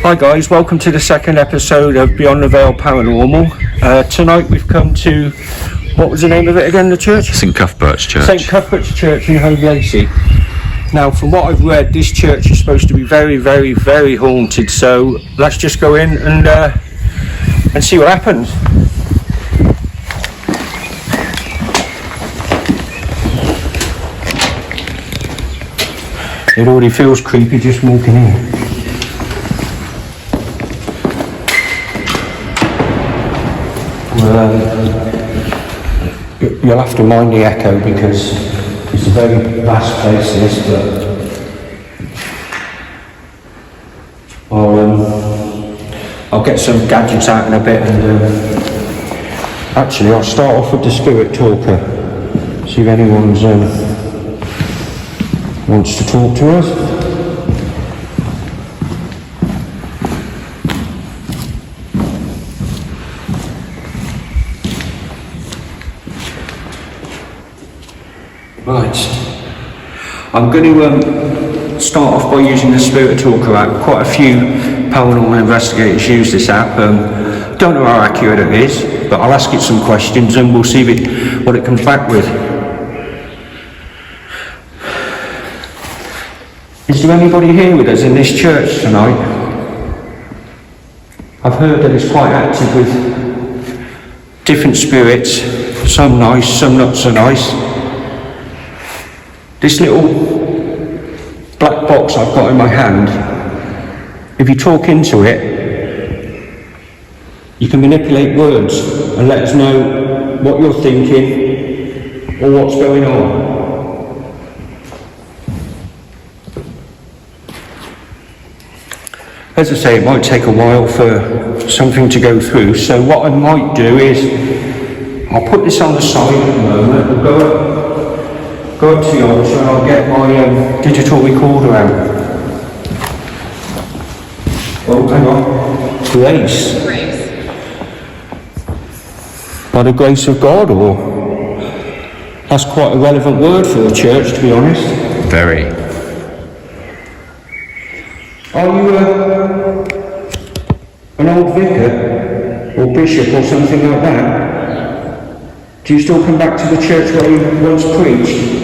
Hi guys, welcome to the second episode of Beyond the Veil Paranormal. Tonight we've come to, what was the name of it again, the church? St Cuthbert's Church. St Cuthbert's Church in Holme Lacy. Now from what I've read, this church is supposed to be very, very, very haunted, so let's just go in and see what happens. It already feels creepy just walking in. You'll have to mind the echo because it's a very vast place this, but I'll get some gadgets out in a bit and actually I'll start off with the spirit talker, see if anyone's wants to talk to us. Right, I'm going to start off by using the Spirit Talker app. Quite a few paranormal investigators use this app. Don't know how accurate it is, but I'll ask it some questions and we'll see what it comes back with. Is there anybody here with us in this church tonight? I've heard that it's quite active with different spirits, some nice, some not so nice. This little black box I've got in my hand, if you talk into it, you can manipulate words and let us know what you're thinking or what's going on. As I say, it might take a while for something to go through, so what I might do is, I'll put this on the side at the moment, we'll go up to the altar and I'll get my digital recorder out. Oh, hang on. Grace. By the grace of God, or? That's quite a relevant word for the church, to be honest. Very. Are you an old vicar or bishop or something like that? Do you still come back to the church where you once preached?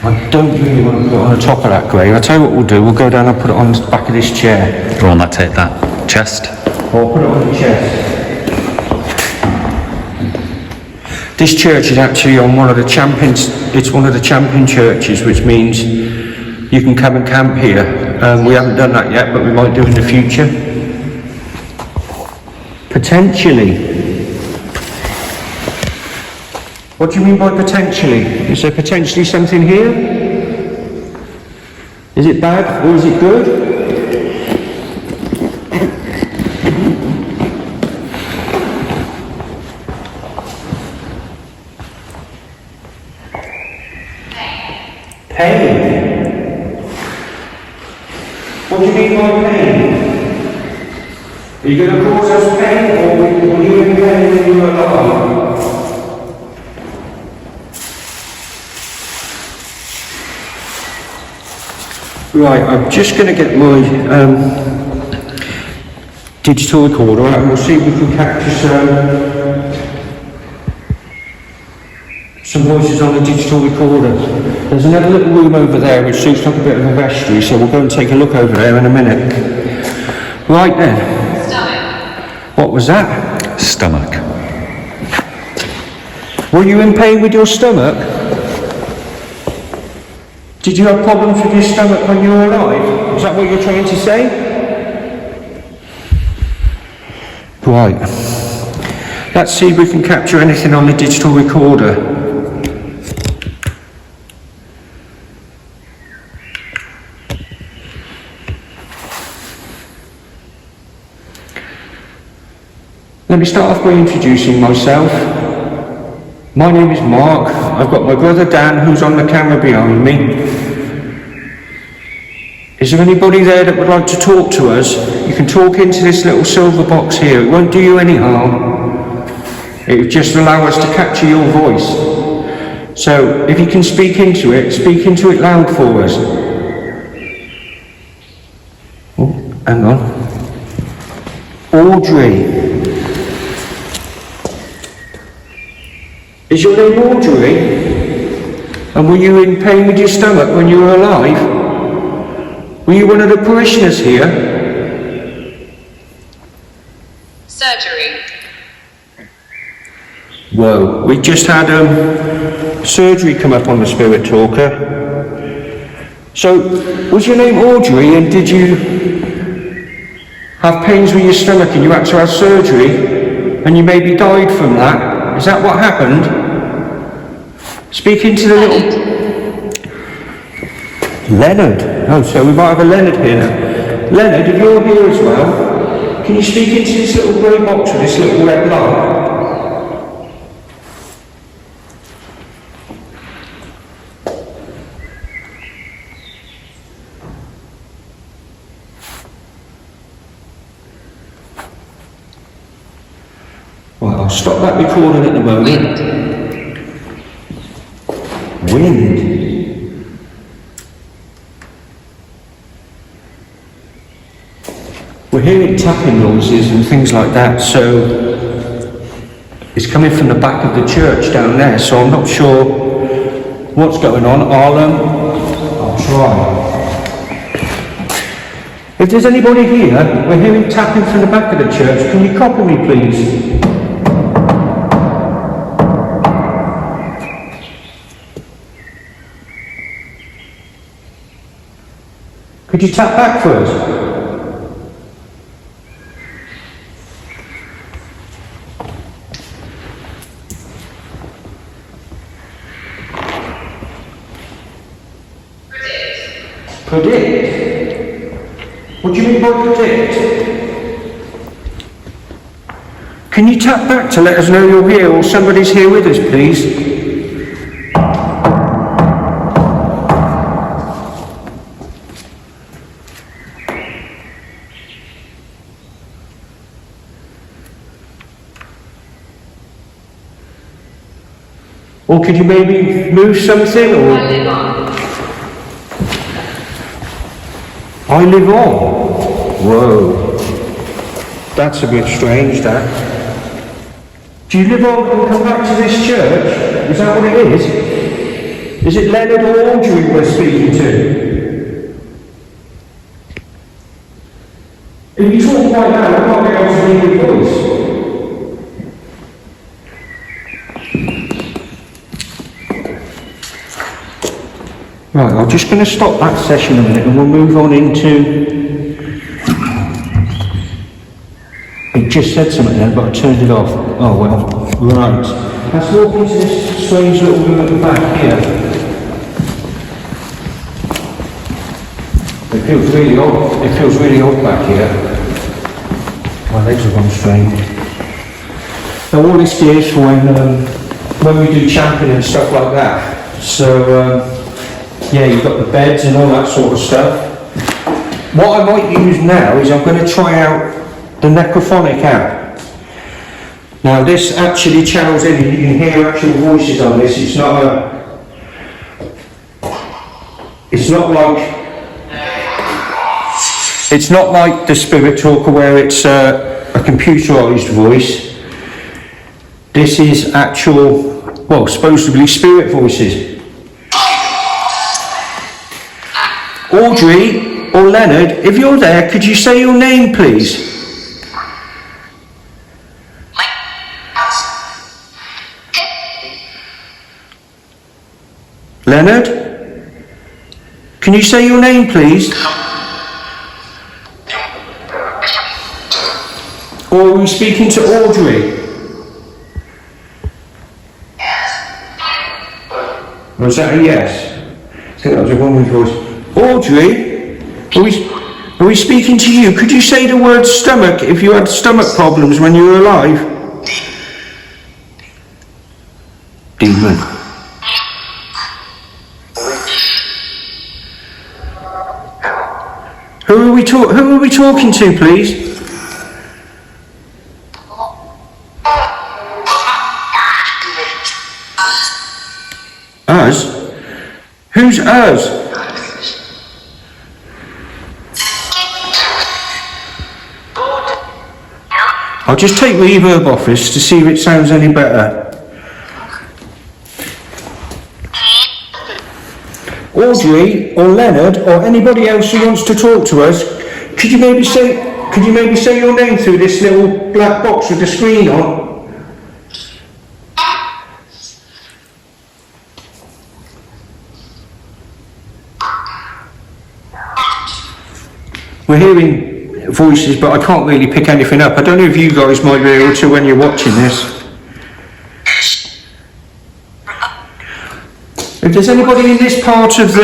I don't really want to put it on the top of that grave. I'll tell you what we'll do, we'll go down and put it on the back of this chair. Go on, take that chest. Or I'll put it on the chest. This church is actually on one of the champions, it's one of the champion churches, which means you can come and camp here. We haven't done that yet, but we might do in the future. Potentially. What do you mean by potentially? Is there potentially something here? Is it bad or is it good? Pain. What do you mean by pain? Are you going to cause us pain or were you in pain when you were alive? Right, I'm just going to get my digital recorder out and we'll see if we can capture some voices on the digital recorder. There's another little room over there which looks like a bit of a vestry, so we'll go and take a look over there in a minute. Right then. Stomach. What was that? Stomach. Were you in pain with your stomach? Did you have problems with your stomach when you were alive? Is that what you're trying to say? Right. Let's see if we can capture anything on the digital recorder. Let me start off by introducing myself. My name is Mark. I've got my brother Dan who's on the camera behind me. Is there anybody there that would like to talk to us? You can talk into this little silver box here. It won't do you any harm. It will just allow us to capture your voice. So if you can speak into it loud for us. Oh, hang on. Audrey. Is your name Audrey? And were you in pain with your stomach when you were alive? Were you one of the parishioners here? Surgery. Whoa, we just had surgery come up on the Spirit Talker. So, was your name Audrey, and did you have pains with your stomach and you had to have surgery, and you maybe died from that? Is that what happened? Speak into the little... Leonard. Oh, so we might have a Leonard here now. Leonard, if you're here as well, can you speak into this little grey box with this little red light? Right, I'll stop that recording at the moment. Wind. We're hearing tapping noises and things like that, so it's coming from the back of the church down there, so I'm not sure what's going on. I'll try. If there's anybody here, we're hearing tapping from the back of the church. Can you copy me, please? Could you tap back for us? Predict? What do you mean by predict? Can you tap back to let us know you're here, or somebody's here with us, please? Or could you maybe move something, or... I live on? Whoa. That's a bit strange, that. Do you live on and come back to this church? Is that what it is? Is it Leonard or Audrey we're speaking to? If you talk right now, I might be able to hear your voice. Right, I'm just going to stop that session a minute and we'll move on into... It just said something then, but I turned it off. Oh well, right. Let's walk into this strange little room at the back here. It feels really odd. It feels really odd back here. My legs have gone strange. Now all this gear is for when we do champing and stuff like that. So, yeah, you've got the beds and all that sort of stuff. What I might use now is I'm going to try out the necrophonic app. Now this actually channels in, you can hear actual voices on this. It's not like the Spirit Talker where it's a computerised voice. This is actual, well, supposedly spirit voices. Audrey or Leonard, if you're there, could you say your name, please? Leonard? Can you say your name, please? Or are we speaking to Audrey? Or is that a yes? I think that was a woman's voice. Audrey, are we speaking to you? Could you say the word stomach if you had stomach problems when you were alive? Demon. Who are we talking to, please? Who's us? I'll just take the reverb off this to see if it sounds any better. Audrey or Leonard or anybody else who wants to talk to us, could you maybe say your name through this little black box with the screen on? We're hearing voices, but I can't really pick anything up. I don't know if you guys might be able to when you're watching this. If there's anybody in this part of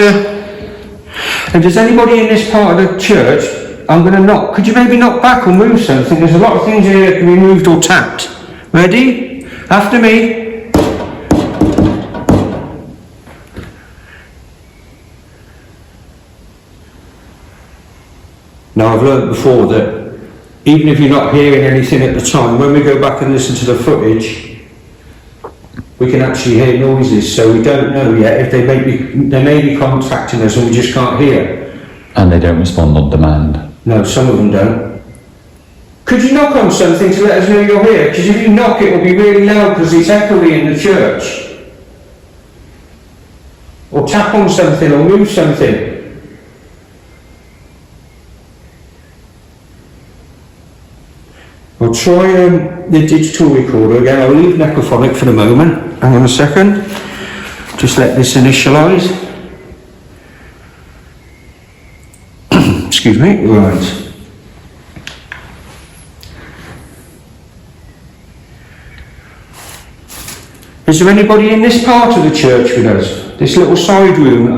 the church, I'm going to knock. Could you maybe knock back or move something? There's a lot of things here that can be moved or tapped. Ready? After me. Now, I've learned before that even if you're not hearing anything at the time, when we go back and listen to the footage, we can actually hear noises, so we don't know yet if they may be contacting us and we just can't hear. And they don't respond on demand. No, some of them don't. Could you knock on something to let us know you're here? Because if you knock, it will be really loud because it's echoey in the church. Or tap on something or move something. I'll try the digital recorder again. I'll leave necrophonic for the moment. Hang on a second. Just let this initialise. Excuse me. Right. Is there anybody in this part of the church with us? This little side room?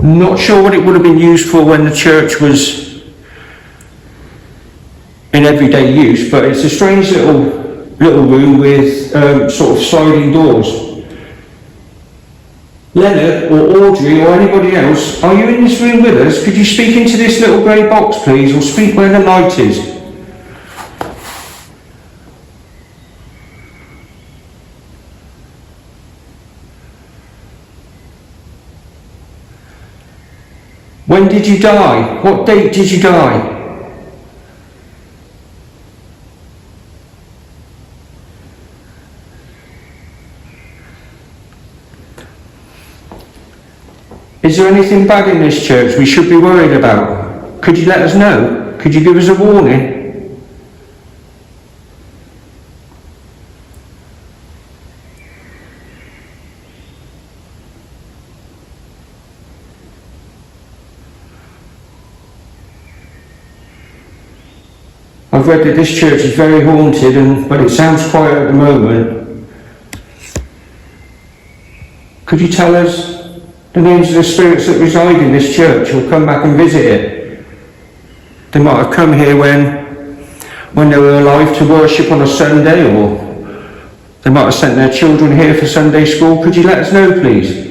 Not sure what it would have been used for when the church was in everyday use, but it's a strange little room with sort of sliding doors. Leonard or Audrey or anybody else, are you in this room with us? Could you speak into this little grey box, please, or speak where the light is? When did you die? What date did you die? Is there anything bad in this church we should be worried about? Could you let us know? Could you give us a warning? I've read that this church is very haunted, but it sounds quiet at the moment. Could you tell us the names of the spirits that reside in this church will come back and visit it? They might have come here when they were alive to worship on a Sunday, or they might have sent their children here for Sunday school. Could you let us know, please?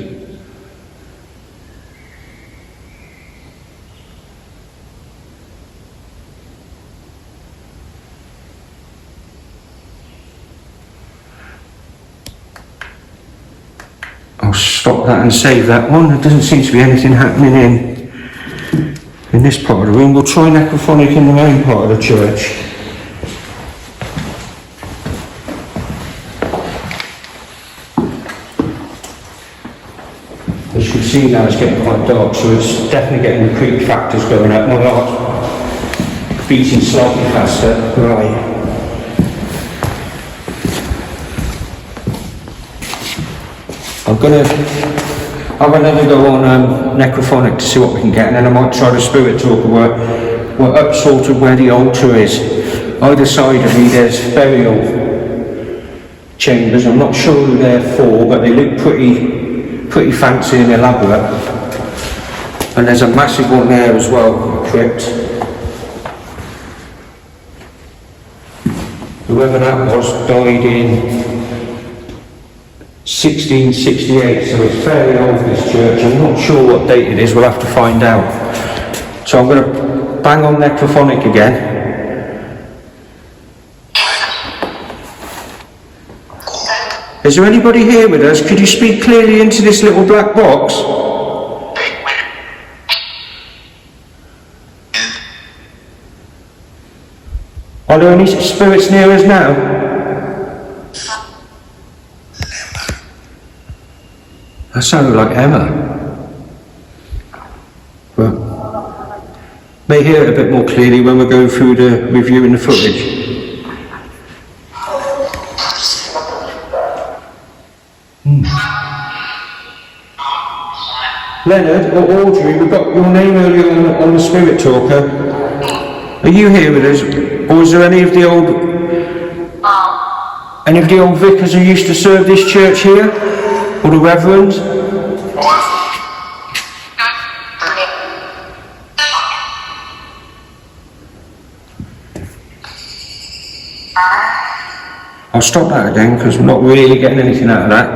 I'll stop that and save that one. There doesn't seem to be anything happening in this part of the room. We'll try necrophonic in the main part of the church. As you can see now, it's getting quite dark, so it's definitely getting the creep factors going up. My heart beating slightly faster. Right. I'm going to have another go on necrophonic to see what we can get, and then I might try the spirit talker. We're up sort of where the altar is. Either side of me there's burial chambers. I'm not sure who they're for, but they look pretty fancy and elaborate. And there's a massive one there as well, a crypt. Whoever that was died in 1668, so it's fairly old, this church. I'm not sure what date it is, we'll have to find out. So I'm going to bang on necrophonic again. Is there anybody here with us? Could you speak clearly into this little black box? Are there any spirits near us now? That sounded like Emma. But may hear it a bit more clearly when we're going through the reviewing the footage. Leonard or Audrey, we got your name earlier on the Spirit Talker. Are you here with us, or is there any of the old vicars who used to serve this church here, or the reverends? I'll stop that again because we're not really getting anything out of that.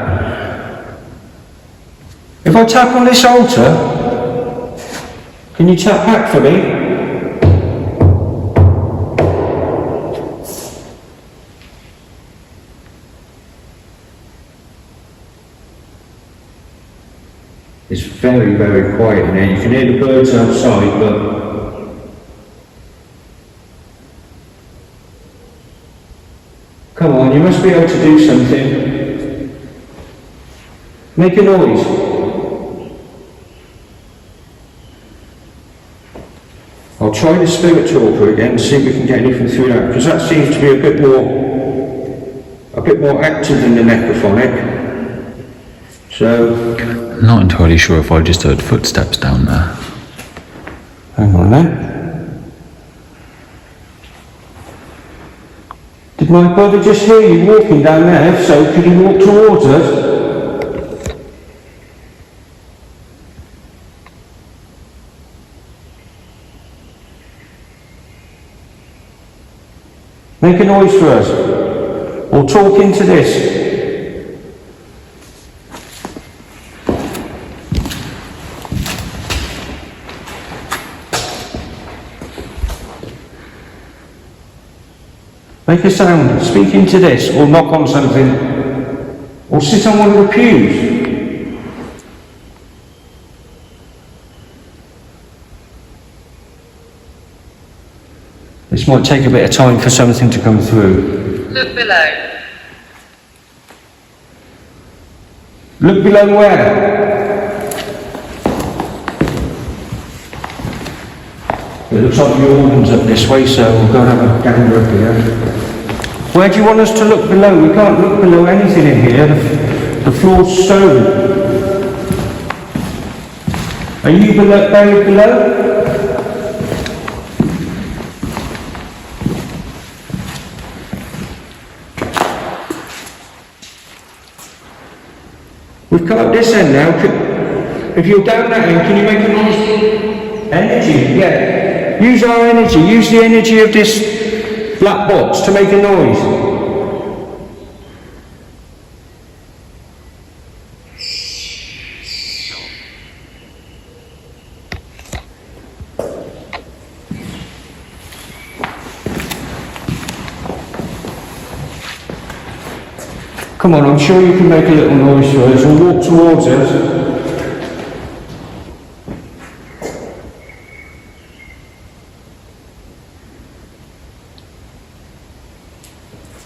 If I tap on this altar, can you tap back for me? It's very, very quiet in here. You can hear the birds outside, but come on, you must be able to do something. Make a noise. I'll try the Spirit Talker again and see if we can get anything through that, because that seems to be a bit more active than the necrophonic. So, I'm not entirely sure if I just heard footsteps down there. hang on then. Did my brother just hear you walking down there? If so, could he walk towards us? Make a noise for us, or talk into this. Make a sound, speak into this, or knock on something, or sit on one of the pews. This might take a bit of time for something to come through. Look below. Look below where? It looks like the organ's up this way, so we'll go and have a gander up here. Where do you want us to look below? We can't look below anything in here. The floor's stone. Are you buried below? We've come up this end now. If you're down that end, can you make a noise? Energy, yeah. Use our energy. Use the energy of this black box to make a noise. Come on, I'm sure you can make a little noise for us, or walk towards us.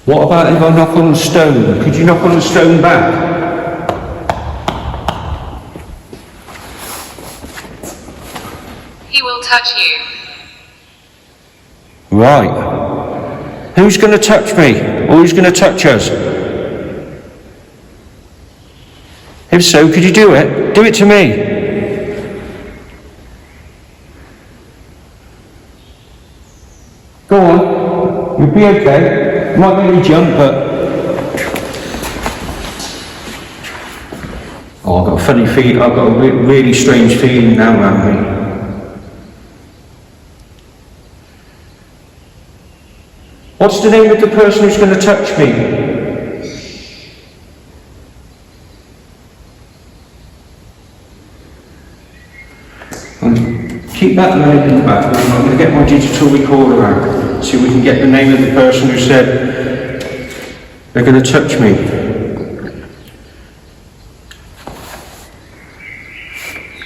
What about if I knock on the stone? Could you knock on the stone back? He will touch you. Right. Who's going to touch me? Or who's going to touch us? If so, could you do it? Do it to me. Go on. You'll be okay. Might make me jump, but... Oh, I've got a funny feeling. I've got a really strange feeling now around me. What's the name of the person who's going to touch me? Keep that name in the back. I'm going to get my digital recorder out. See if we can get the name of the person who said they're going to touch me.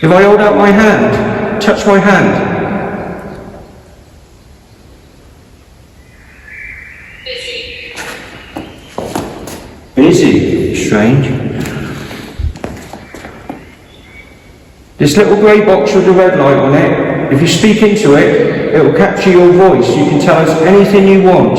If I hold out my hand, touch my hand. This little grey box with the red light on it, if you speak into it, it will capture your voice. You can tell us anything you want.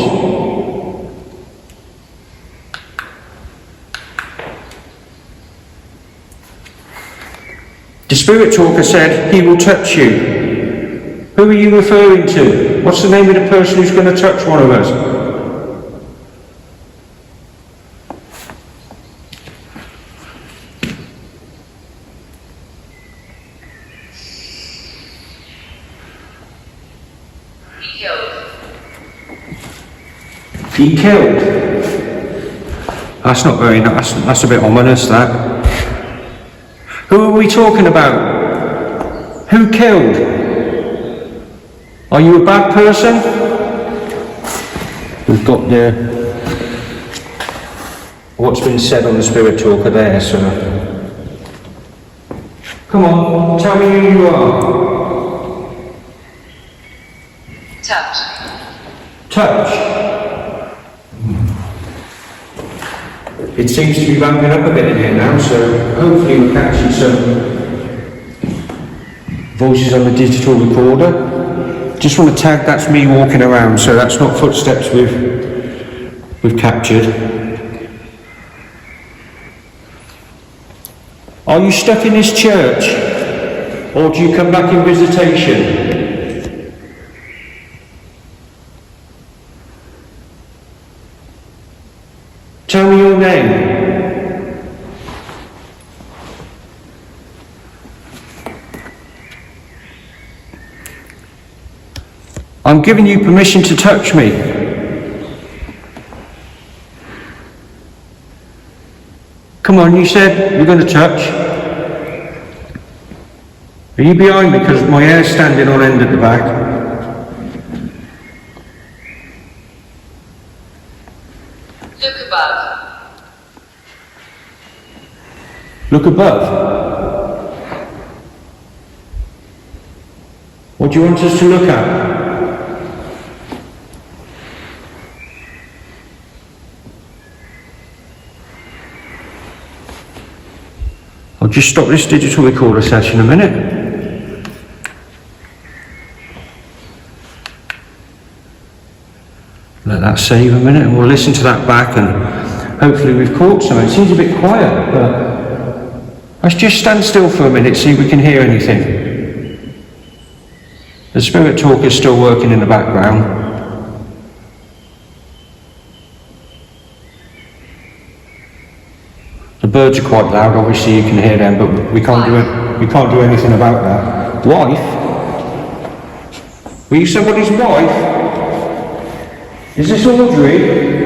The spirit talker said he will touch you. Who are you referring to? What's the name of the person who's going to touch one of us? He killed. That's not very nice. That's a bit ominous, that. Who are we talking about? Who killed? Are you a bad person? We've got what's been said on the spirit talker there, sir. Come on, tell me who you are. Touch. Touch. It seems to be ramping up a bit in here now, so hopefully we're catching some voices on the digital recorder. Just want to tag that's me walking around, so that's not footsteps we've captured. Are you stuck in this church, or do you come back in visitation? Tell me your name. I'm giving you permission to touch me. Come on, you said you're going to touch. Are you behind me because my hair's standing on end at the back? Look above. Look above. What do you want us to look at? I'll just stop this digital recorder session a minute. Let that save a minute and we'll listen to that back and hopefully we've caught something. It seems a bit quiet, but let's just stand still for a minute, see if we can hear anything. The spirit talker is still working in the background. The birds are quite loud, obviously you can hear them, but we can't do anything about that. Wife? Were you somebody's wife? Is this Audrey?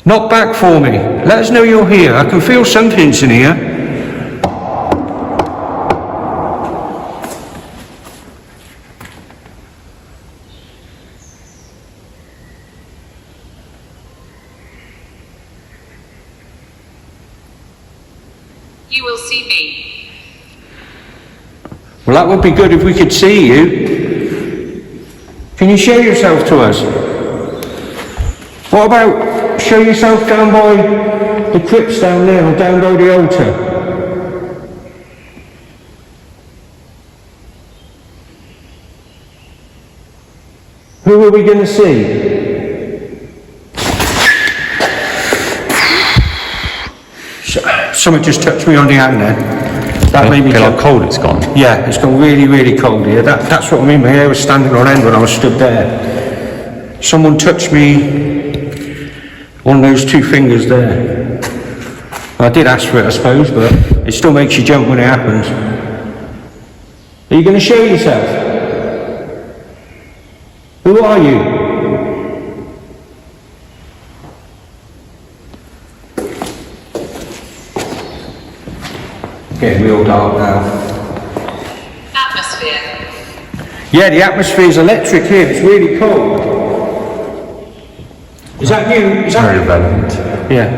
Knock back for me. Let us know you're here. I can feel something's in here. You will see me. Well, that would be good if we could see you. Can you show yourself to us? What about show yourself down by the crypts down there, or down by the altar? Who are we going to see? Someone just touched me on the hand then. That made me feel how cold it's gone. Yeah, it's gone really, really cold here. That's what I mean. My hair was standing on end when I was stood there. Someone touched me on those two fingers there. I did ask for it, I suppose, but it still makes you jump when it happens. Are you going to show yourself? Who are you? Getting real dark now. Atmosphere. Yeah, the atmosphere is electric here. It's really cold. Is that you? Is that Very relevant. Yeah.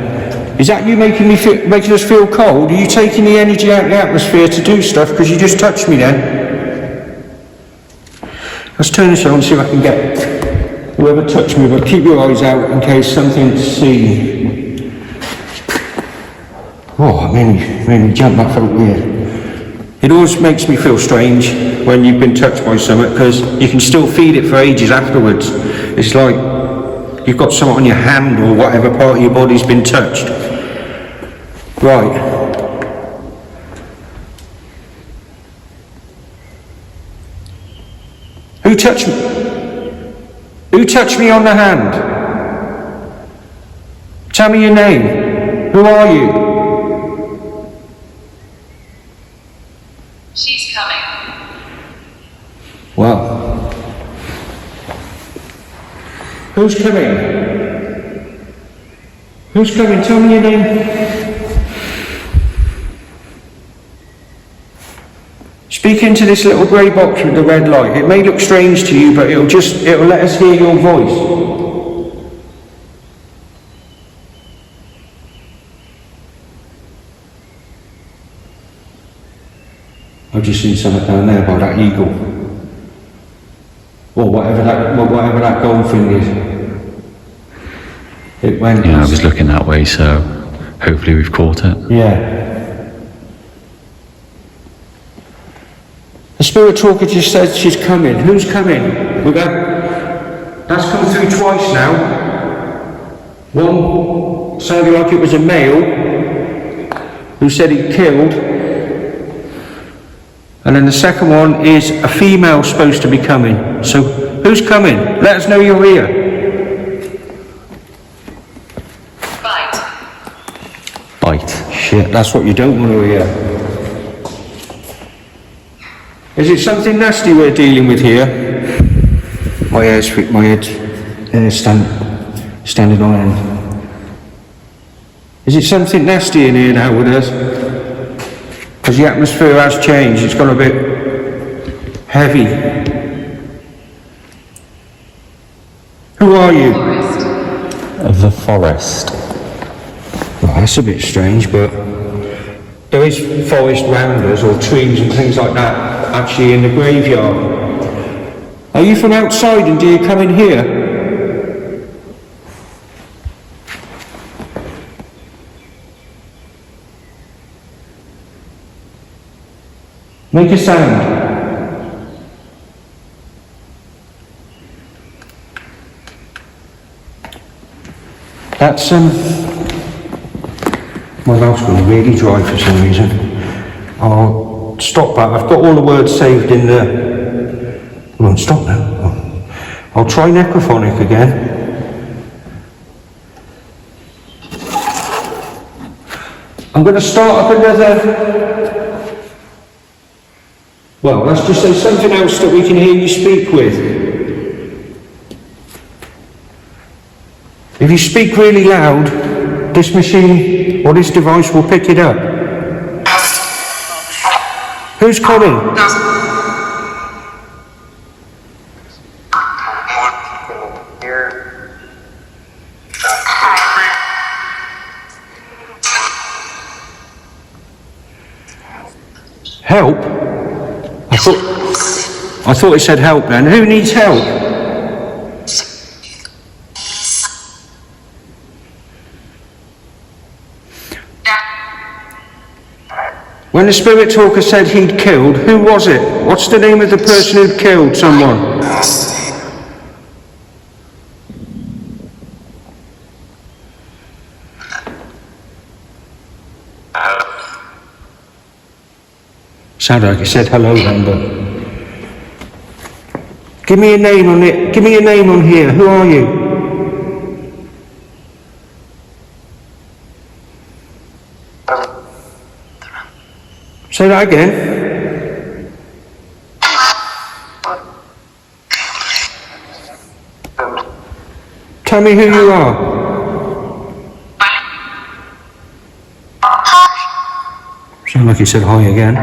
Is that you making us feel cold? Are you taking the energy out of the atmosphere to do stuff because you just touched me then? Let's turn this on and see if I can get whoever touched me, but keep your eyes out in case something to see. Oh, it made me jump. That felt weird. It always makes me feel strange when you've been touched by something because you can still feel it for ages afterwards. It's like you've got something on your hand or whatever part of your body's been touched. Right. Who touched me? Who touched me on the hand? Tell me your name. Who are you? She's coming. Well. Who's coming? Who's coming? Tell me your name. Speak into this little grey box with the red light. It may look strange to you, but it'll let us hear your voice. I've just seen something down there by that eagle. Or whatever that gold thing is. It went. Yeah, I was looking that way, so hopefully we've caught it. Yeah. The spirit talker just said she's coming. Who's coming? That's come through twice now. One sounded like it was a male who said he killed. And then the second one is a female supposed to be coming. So who's coming? Let us know you're here. Bite. Shit, that's what you don't want to hear. Is it something nasty we're dealing with here? My hair's standing on end. Is it something nasty in here now with us? Because the atmosphere has changed, it's gone a bit heavy. Who are you? The forest. Well, that's a bit strange, but there is forest round us, or trees and things like that, actually in the graveyard. Are you from outside and do you come in here? Make a sound. That's my mouth's going really dry for some reason. I'll stop that. I've got all the words saved in the... I won't stop now. I'll try necrophonic again. I'm going to start up another... Well, let's just say something else that we can hear you speak with. If you speak really loud, this machine or this device will pick it up. Who's coming? Help? I thought it said help then. Who needs help? When the spirit talker said he'd killed, who was it? What's the name of the person who'd killed someone? Sounded like he said hello then, but... Give me a name on it. Give me a name on here. Who are you? Say that again. Tell me who you are. Sound like he said hi again.